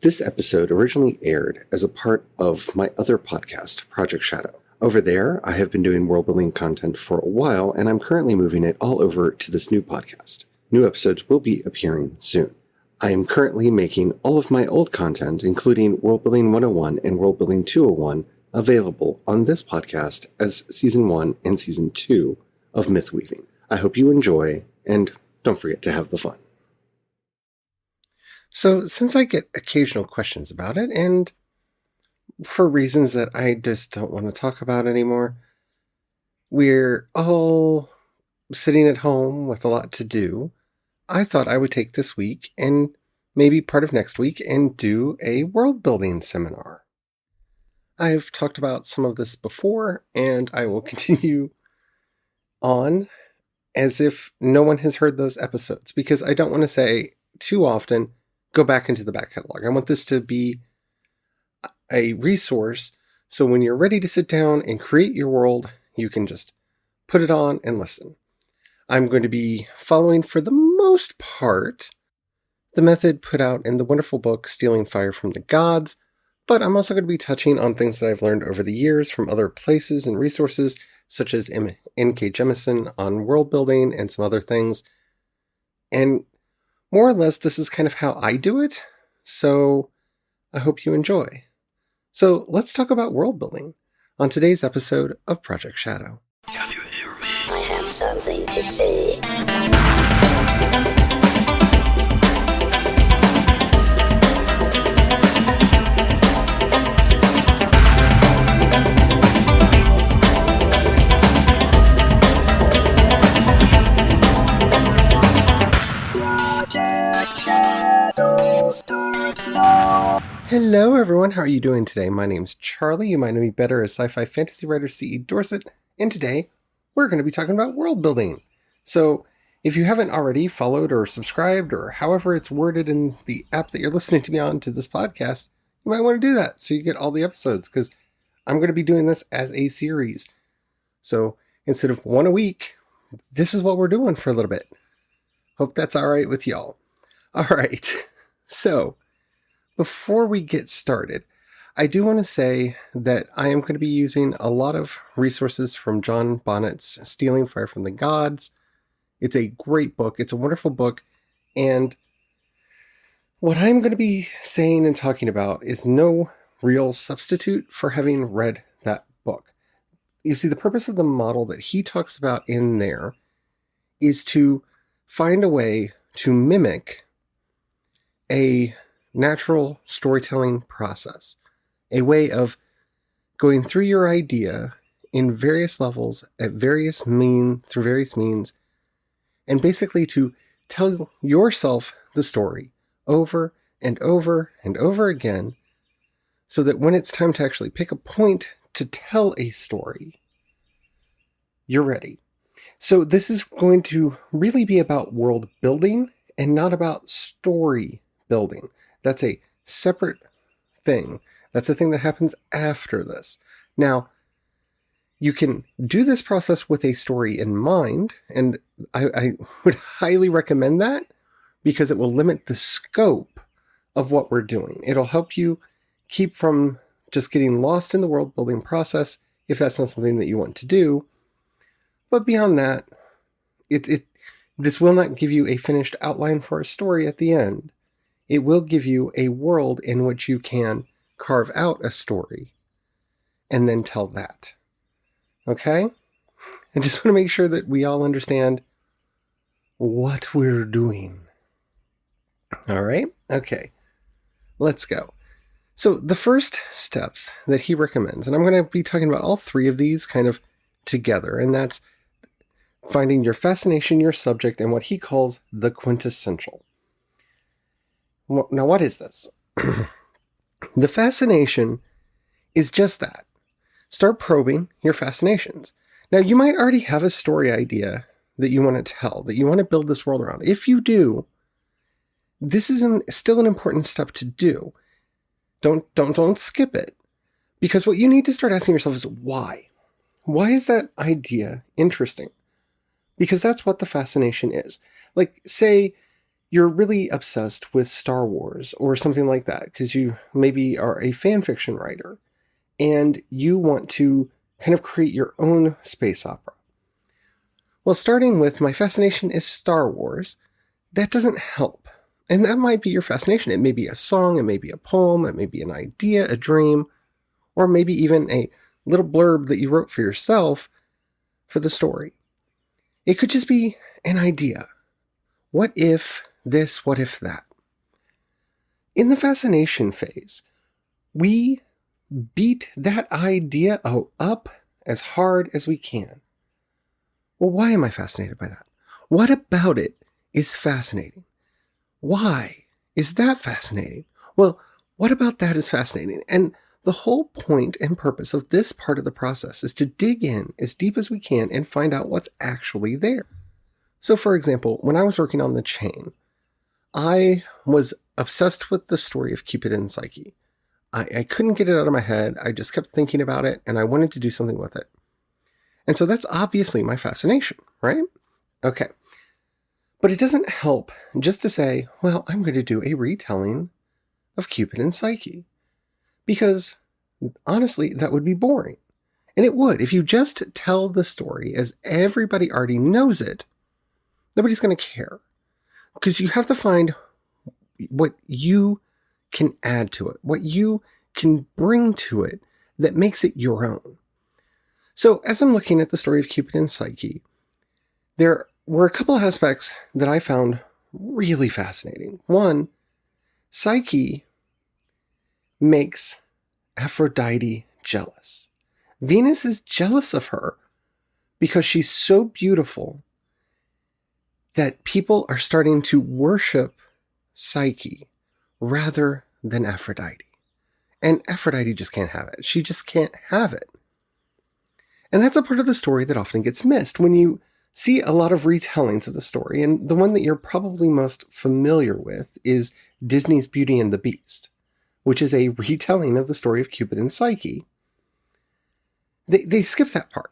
This episode originally aired as a part of my other podcast, Project Shadow. Over there, I have been doing world-building content for a while, and I'm currently moving it all over to this new podcast. New episodes will be appearing soon. I am currently making all of my old content, including Worldbuilding 101 and Worldbuilding 201, available on this podcast as Season 1 and Season 2 of Mythweaving. I hope you enjoy, and don't forget to have the fun. So, since I get occasional questions about it, and for reasons that I just don't want to talk about anymore, we're all sitting at home with a lot to do. I thought I would take this week and maybe part of next week and do a world building seminar. I've talked about some of this before, and I will continue on as if no one has heard those episodes, because I don't want to say too often, go back into the back catalog. I want this to be a resource, so when you're ready to sit down and create your world, you can just put it on and listen. I'm going to be following, for the most part, the method put out in the wonderful book Stealing Fire from the Gods, but I'm also going to be touching on things that I've learned over the years from other places and resources, such as N.K. Jemisin on world building and some other things. And more or less, this is kind of how I do it, so I hope you enjoy. So let's talk about world building on today's episode of Project Shadow. Can you hear me? I have something to say. Hello everyone, how are you doing today? My name's Charlie. You might know me better as sci-fi fantasy writer C.E. Dorset, and today we're going to be talking about world building. So if you haven't already followed or subscribed, or however it's worded in the app that you're listening to me on to this podcast, you might want to do that so you get all the episodes, because I'm going to be doing this as a series. So instead of one a week, this is what we're doing for a little bit. Hope that's all right with y'all. All right, so before we get started, I do want to say that I am going to be using a lot of resources from John Bonnet's Stealing Fire from the Gods. It's a great book. It's a wonderful book. And what I'm going to be saying and talking about is no real substitute for having read that book. You see, the purpose of the model that he talks about in there is to find a way to mimic a natural storytelling process, a way of going through your idea in various levels through various means, and basically to tell yourself the story over and over and over again, so that when it's time to actually pick a point to tell a story, you're ready. So this is going to really be about world building and not about story building. That's a separate thing. That's a thing that happens after this. Now, you can do this process with a story in mind, and I would highly recommend that, because it will limit the scope of what we're doing. It'll help you keep from just getting lost in the world building process if that's not something that you want to do. But beyond that, this will not give you a finished outline for a story at the end. It will give you a world in which you can carve out a story and then tell that. Okay? I just want to make sure that we all understand what we're doing. All right? Okay. Let's go. So the first steps that he recommends, and I'm going to be talking about all three of these kind of together, and that's finding your fascination, your subject, and what he calls the quintessential. Now, what is this? The fascination is just that. Start probing your fascinations. Now, you might already have a story idea that you want to tell, that you want to build this world around. If you do, this is still an important step to do. Don't skip it. Because what you need to start asking yourself is why? Why is that idea interesting? Because that's what the fascination is. Like, say you're really obsessed with Star Wars or something like that because you maybe are a fan fiction writer and you want to kind of create your own space opera. Well, starting with my fascination is Star Wars, that doesn't help. And that might be your fascination. It may be a song, it may be a poem, it may be an idea, a dream, or maybe even a little blurb that you wrote for yourself for the story. It could just be an idea. What if this, what if that? In the fascination phase, we beat that idea up as hard as we can. Well, why am I fascinated by that? What about it is fascinating? Why is that fascinating? Well, what about that is fascinating? And the whole point and purpose of this part of the process is to dig in as deep as we can and find out what's actually there. So, for example, when I was working on The Chain, I was obsessed with the story of Cupid and Psyche. I couldn't get it out of my head. I just kept thinking about it, and I wanted to do something with it. And so that's obviously my fascination, right? Okay. But it doesn't help just to say, well, I'm going to do a retelling of Cupid and Psyche. Because, honestly, that would be boring. And it would. If you just tell the story as everybody already knows it, nobody's going to care. Because you have to find what you can add to it, what you can bring to it that makes it your own. So as I'm looking at the story of Cupid and Psyche, there were a couple of aspects that I found really fascinating. One, Psyche makes Aphrodite jealous. Venus is jealous of her because she's so beautiful that people are starting to worship Psyche rather than Aphrodite. And Aphrodite just can't have it. She just can't have it. And that's a part of the story that often gets missed when you see a lot of retellings of the story. And the one that you're probably most familiar with is Disney's Beauty and the Beast, which is a retelling of the story of Cupid and Psyche. They skip that part.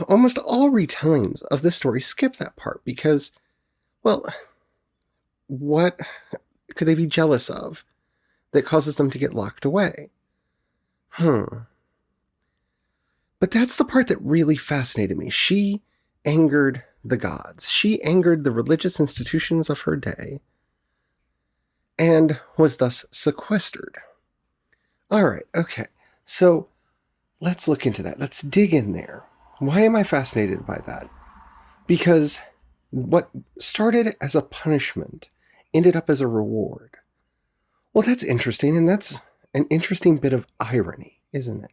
Almost all retellings of this story skip that part because, well, what could they be jealous of that causes them to get locked away? But that's the part that really fascinated me. She angered the gods. She angered the religious institutions of her day and was thus sequestered. All right, okay. So let's look into that. Let's dig in there. Why am I fascinated by that? Because what started as a punishment ended up as a reward. Well, that's interesting, and that's an interesting bit of irony, isn't it?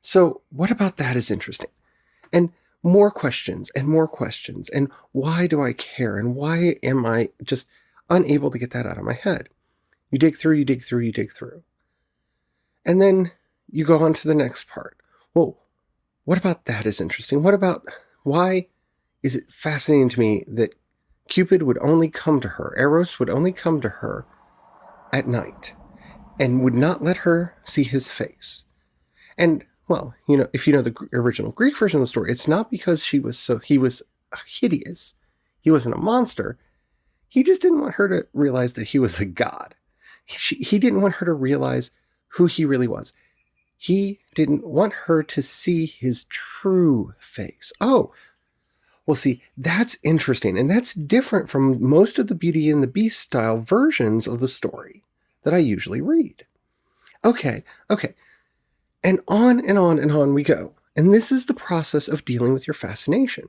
So what about that is interesting? And more questions, and why do I care? And why am I just unable to get that out of my head? You dig through. And then you go on to the next part. Well, what about that is interesting? Why is it fascinating to me that Cupid would only come to her, Eros would only come to her at night and would not let her see his face? And, well, if you know the original Greek version of the story, it's not because he was hideous. He wasn't a monster. He just didn't want her to realize that he was a god. He didn't want her to realize who he really was. He didn't want her to see his true face. Oh, well, see, that's interesting. And that's different from most of the Beauty and the Beast style versions of the story that I usually read. Okay. And on we go. And this is the process of dealing with your fascination.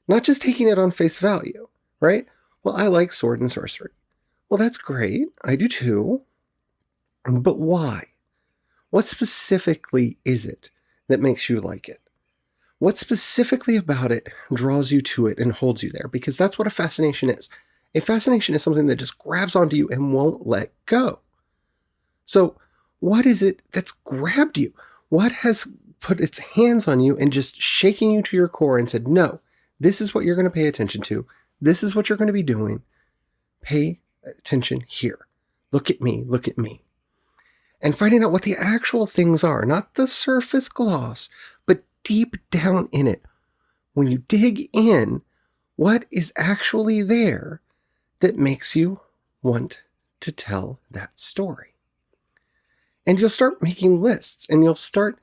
Not just taking it on face value, right? Well, I like sword and sorcery. Well, that's great. I do too. But why? What specifically is it that makes you like it? What specifically about it draws you to it and holds you there? Because that's what a fascination is. A fascination is something that just grabs onto you and won't let go. So what is it that's grabbed you? What has put its hands on you and just shaking you to your core and said, no, this is what you're going to pay attention to. This is what you're going to be doing. Pay attention here. Look at me. And finding out what the actual things are, not the surface gloss, but deep down in it. When you dig in, what is actually there that makes you want to tell that story. And you'll start making lists, and you'll start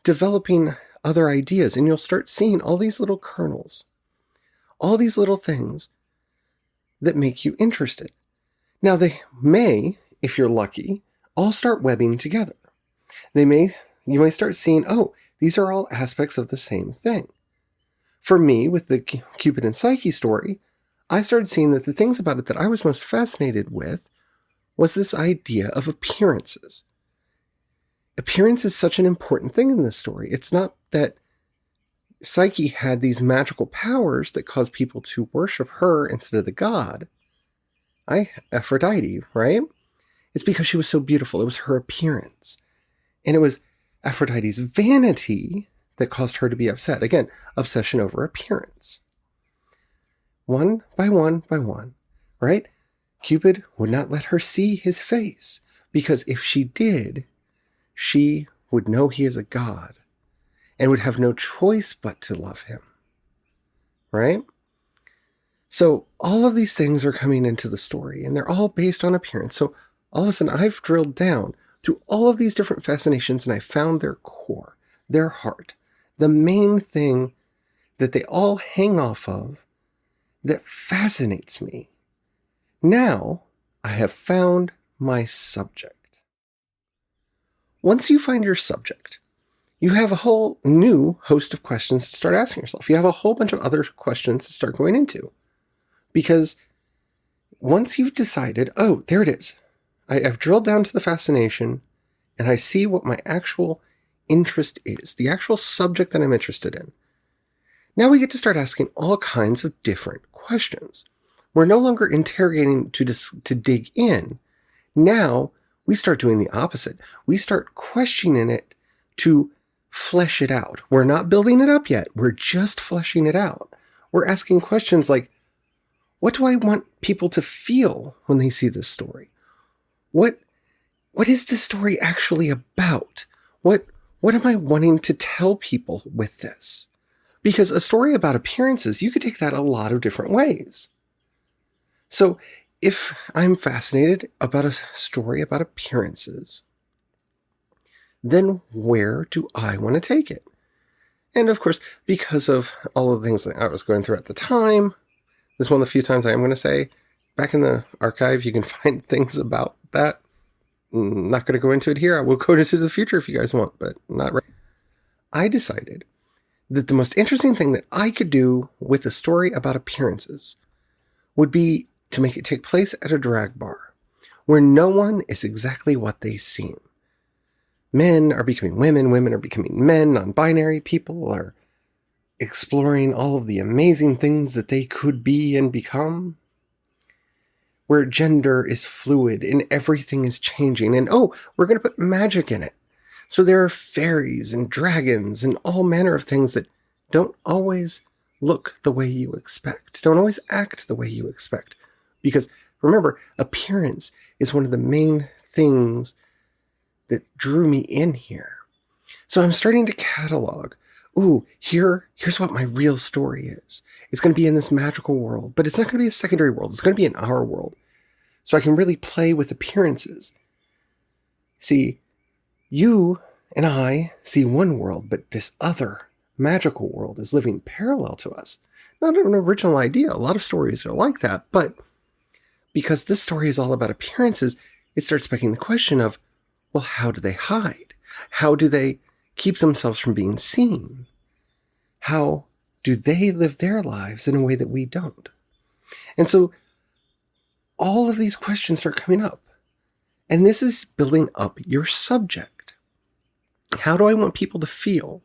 developing other ideas, and you'll start seeing all these little kernels, all these little things that make you interested. Now, they may, if you're lucky, all start webbing together. You may start seeing, oh, these are all aspects of the same thing. For me, with the Cupid and Psyche story, I started seeing that the things about it that I was most fascinated with was this idea of appearances. Appearance is such an important thing in this story. It's not that Psyche had these magical powers that caused people to worship her instead of the god. Aphrodite, right? It's because she was so beautiful. It was her appearance. And it was Aphrodite's vanity that caused her to be upset. Again, obsession over appearance. One by one by one, right? Cupid would not let her see his face, because if she did, she would know he is a god and would have no choice but to love him, right? So all of these things are coming into the story, and they're all based on appearance. So all of a sudden, I've drilled down through all of these different fascinations, and I found their core, their heart, the main thing that they all hang off of that fascinates me. Now, I have found my subject. Once you find your subject, you have a whole new host of questions to start asking yourself. You have a whole bunch of other questions to start going into. Because once you've decided, oh, there it is. I've drilled down to the fascination, and I see what my actual interest is, the actual subject that I'm interested in. Now we get to start asking all kinds of different questions. We're no longer interrogating to dig in. Now we start doing the opposite. We start questioning it to flesh it out. We're not building it up yet. We're just fleshing it out. We're asking questions like, what do I want people to feel when they see this story? What is this story actually about? What am I wanting to tell people with this? Because a story about appearances, you could take that a lot of different ways. So if I'm fascinated about a story about appearances, then where do I want to take it? And of course, because of all of the things that I was going through at the time, this is one of the few times I am going to say, back in the archive, you can find things about that. I'm not going to go into it here. I will go into the future if you guys want, but not right. I decided that the most interesting thing that I could do with a story about appearances would be to make it take place at a drag bar, where no one is exactly what they seem. Men are becoming women, women are becoming men, non-binary people are exploring all of the amazing things that they could be and become, where gender is fluid and everything is changing. And oh, we're going to put magic in it. So there are fairies and dragons and all manner of things that don't always look the way you expect, don't always act the way you expect. Because remember, appearance is one of the main things that drew me in here. So I'm starting to catalog, here's what my real story is. It's going to be in this magical world, but it's not going to be a secondary world. It's going to be in our world. So I can really play with appearances. See, you and I see one world, but this other magical world is living parallel to us. Not an original idea. A lot of stories are like that, but because this story is all about appearances, it starts begging the question of, well, how do they hide? How do they keep themselves from being seen? How do they live their lives in a way that we don't? And so all of these questions start coming up. And this is building up your subject. How do I want people to feel?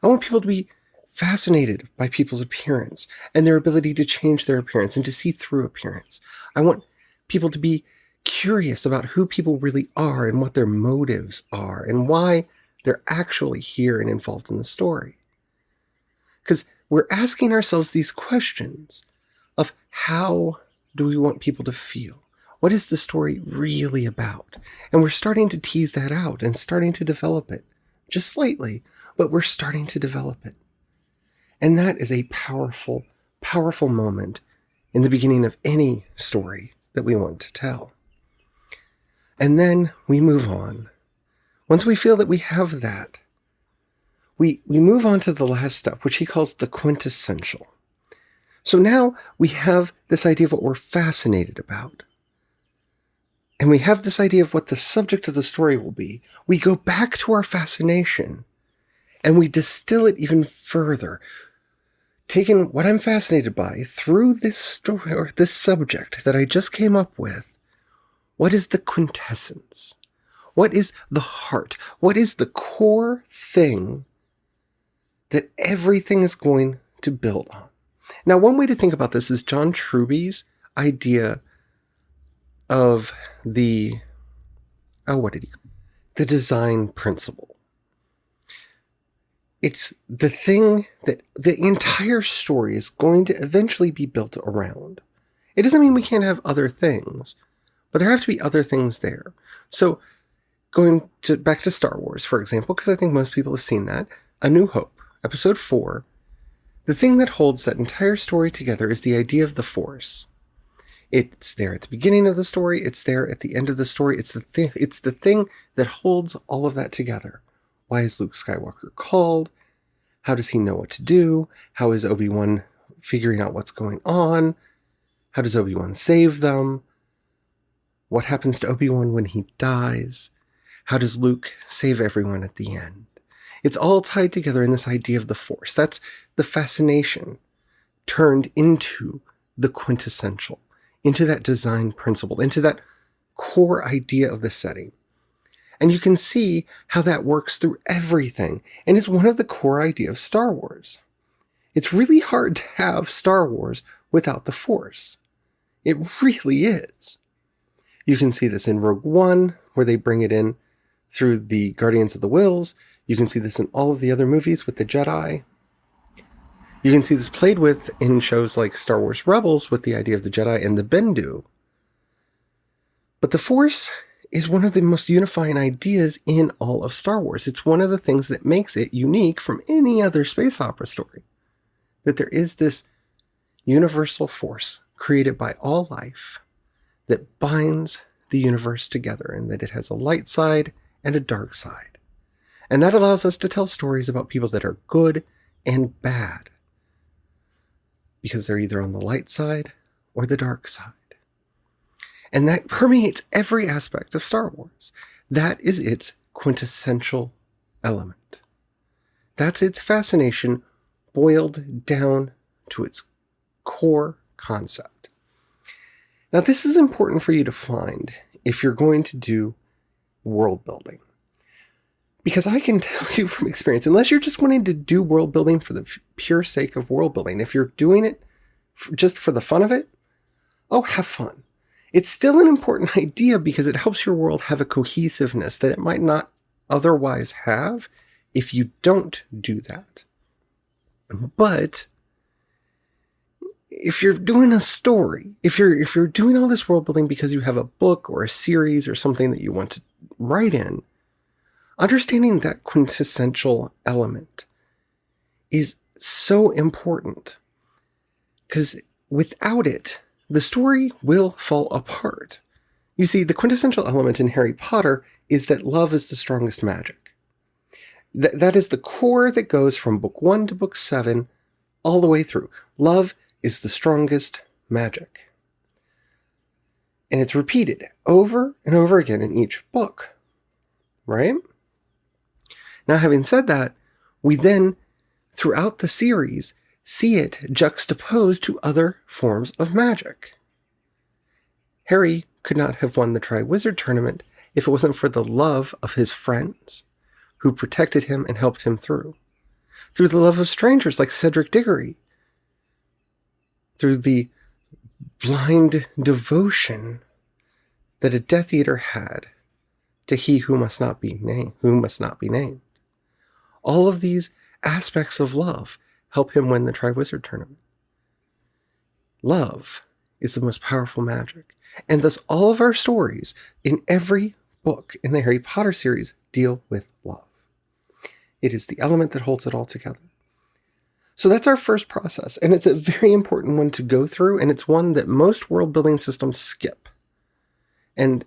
I want people to be fascinated by people's appearance and their ability to change their appearance and to see through appearance. I want people to be curious about who people really are and what their motives are and why they're actually here and involved in the story. Because we're asking ourselves these questions of how do we want people to feel? What is the story really about? And we're starting to tease that out and starting to develop it. Just slightly, but we're starting to develop it. And that is a powerful, powerful moment in the beginning of any story that we want to tell. And then we move on. Once we feel that we have that, we move on to the last step, which he calls the quintessential. So now we have this idea of what we're fascinated about. And we have this idea of what the subject of the story will be. We go back to our fascination and we distill it even further, taking what I'm fascinated by through this story or this subject that I just came up with. What is the quintessence? What is the heart? What is the core thing that everything is going to build on? Now, one way to think about this is John Truby's idea of the design principle. It's the thing that the entire story is going to eventually be built around. It doesn't mean we can't have other things, but there have to be other things there. So back to Star Wars, for example, because I think most people have seen that, A New Hope, Episode 4, the thing that holds that entire story together is the idea of the Force. It's there at the beginning of the story. It's there at the end of the story. It's the thing that holds all of that together. Why is Luke Skywalker called? How does he know what to do? How is Obi-Wan figuring out what's going on? How does Obi-Wan save them? What happens to Obi-Wan when he dies? How does Luke save everyone at the end? It's all tied together in this idea of the Force. That's the fascination turned into the quintessential, into that design principle, into that core idea of the setting. And you can see how that works through everything, and is one of the core ideas of Star Wars. It's really hard to have Star Wars without the Force. It really is. You can see this in Rogue One, where they bring it in through the Guardians of the Whills. You can see this in all of the other movies with the Jedi. You can see this played with in shows like Star Wars Rebels with the idea of the Jedi and the Bendu. But the Force is one of the most unifying ideas in all of Star Wars. It's one of the things that makes it unique from any other space opera story. That there is this universal force created by all life that binds the universe together, and that it has a light side and a dark side. And that allows us to tell stories about people that are good and bad, because they're either on the light side or the dark side. And that permeates every aspect of Star Wars. That is its quintessential element. That's its fascination boiled down to its core concept. Now, this is important for you to find if you're going to do world building. Because I can tell you from experience, unless you're just wanting to do world building for the pure sake of world building, if you're doing it just for the fun of it, have fun. It's still an important idea because it helps your world have a cohesiveness that it might not otherwise have if you don't do that. But if you're doing a story, if you're doing all this world building because you have a book or a series or something that you want to write in, understanding that quintessential element is so important, because without it, the story will fall apart. You see, the quintessential element in Harry Potter is that love is the strongest magic. That is the core that goes from book 1 to book 7 all the way through. Love is the strongest magic. And it's repeated over and over again in each book, right? Now, having said that, we then, throughout the series, see it juxtaposed to other forms of magic. Harry could not have won the Triwizard Tournament if it wasn't for the love of his friends, who protected him and helped him through the love of strangers like Cedric Diggory, through the blind devotion that a Death Eater had to he who must not be named. All of these aspects of love help him win the Triwizard Tournament. Love is the most powerful magic. And thus all of our stories in every book in the Harry Potter series deal with love. It is the element that holds it all together. So that's our first process, and it's a very important one to go through, and it's one that most world building systems skip. And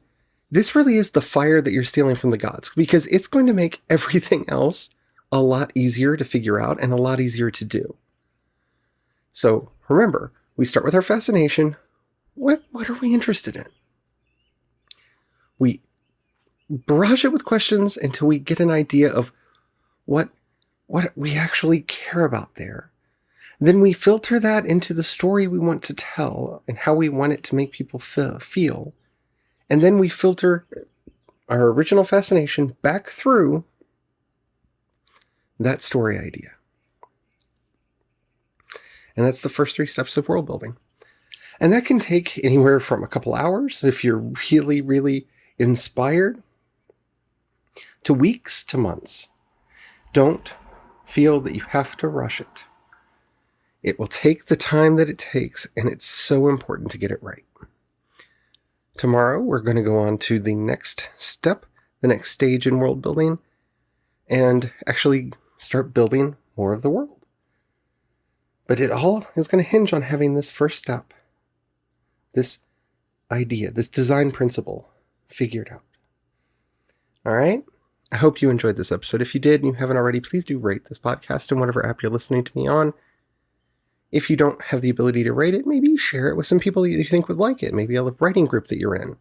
this really is the fire that you're stealing from the gods, because it's going to make everything else a lot easier to figure out and a lot easier to do. So remember, we start with our fascination. What are we interested in? We barrage it with questions until we get an idea of what we actually care about there. Then we filter that into the story we want to tell and how we want it to make people feel. And then we filter our original fascination back through that story idea. And that's the first 3 steps of world building. And that can take anywhere from a couple hours if you're really, really inspired, to weeks to months. Don't feel that you have to rush it. It will take the time that it takes, and it's so important to get it right. Tomorrow, we're going to go on to the next step, the next stage in world building, and actually start building more of the world. But it all is going to hinge on having this first step, this idea, this design principle figured out. All right? I hope you enjoyed this episode. If you did and you haven't already, please do rate this podcast in whatever app you're listening to me on. If you don't have the ability to rate it, maybe share it with some people you think would like it. Maybe a writing group that you're in.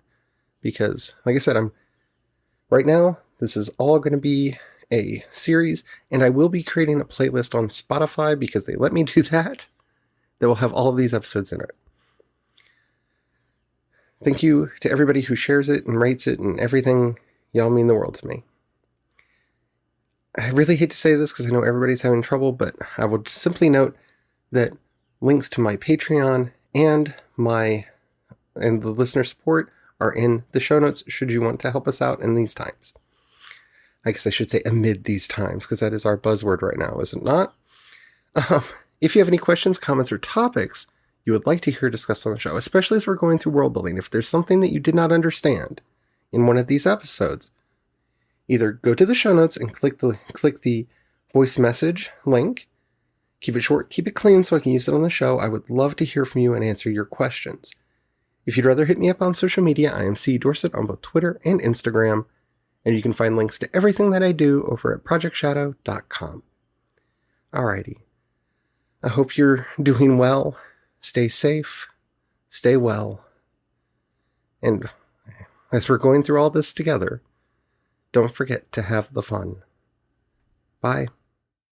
Because, like I said, right now, this is all going to be a series, and I will be creating a playlist on Spotify because they let me do that will have all of these episodes in it. Thank you to everybody who shares it and rates it and everything. Y'all mean the world to me. I really hate to say this because I know everybody's having trouble, but I would simply note that links to my Patreon and the listener support are in the show notes should you want to help us out in these times. I guess I should say amid these times, because that is our buzzword right now, is it not? If you have any questions, comments, or topics you would like to hear discussed on the show, especially as we're going through world building, if there's something that you did not understand in one of these episodes, either go to the show notes and click the voice message link. Keep it short, keep it clean so I can use it on the show. I would love to hear from you and answer your questions. If you'd rather hit me up on social media, I am C. Dorset on both Twitter and Instagram, and you can find links to everything that I do over at projectshadow.com. Alrighty. I hope you're doing well. Stay safe. Stay well. And as we're going through all this together, don't forget to have the fun. Bye.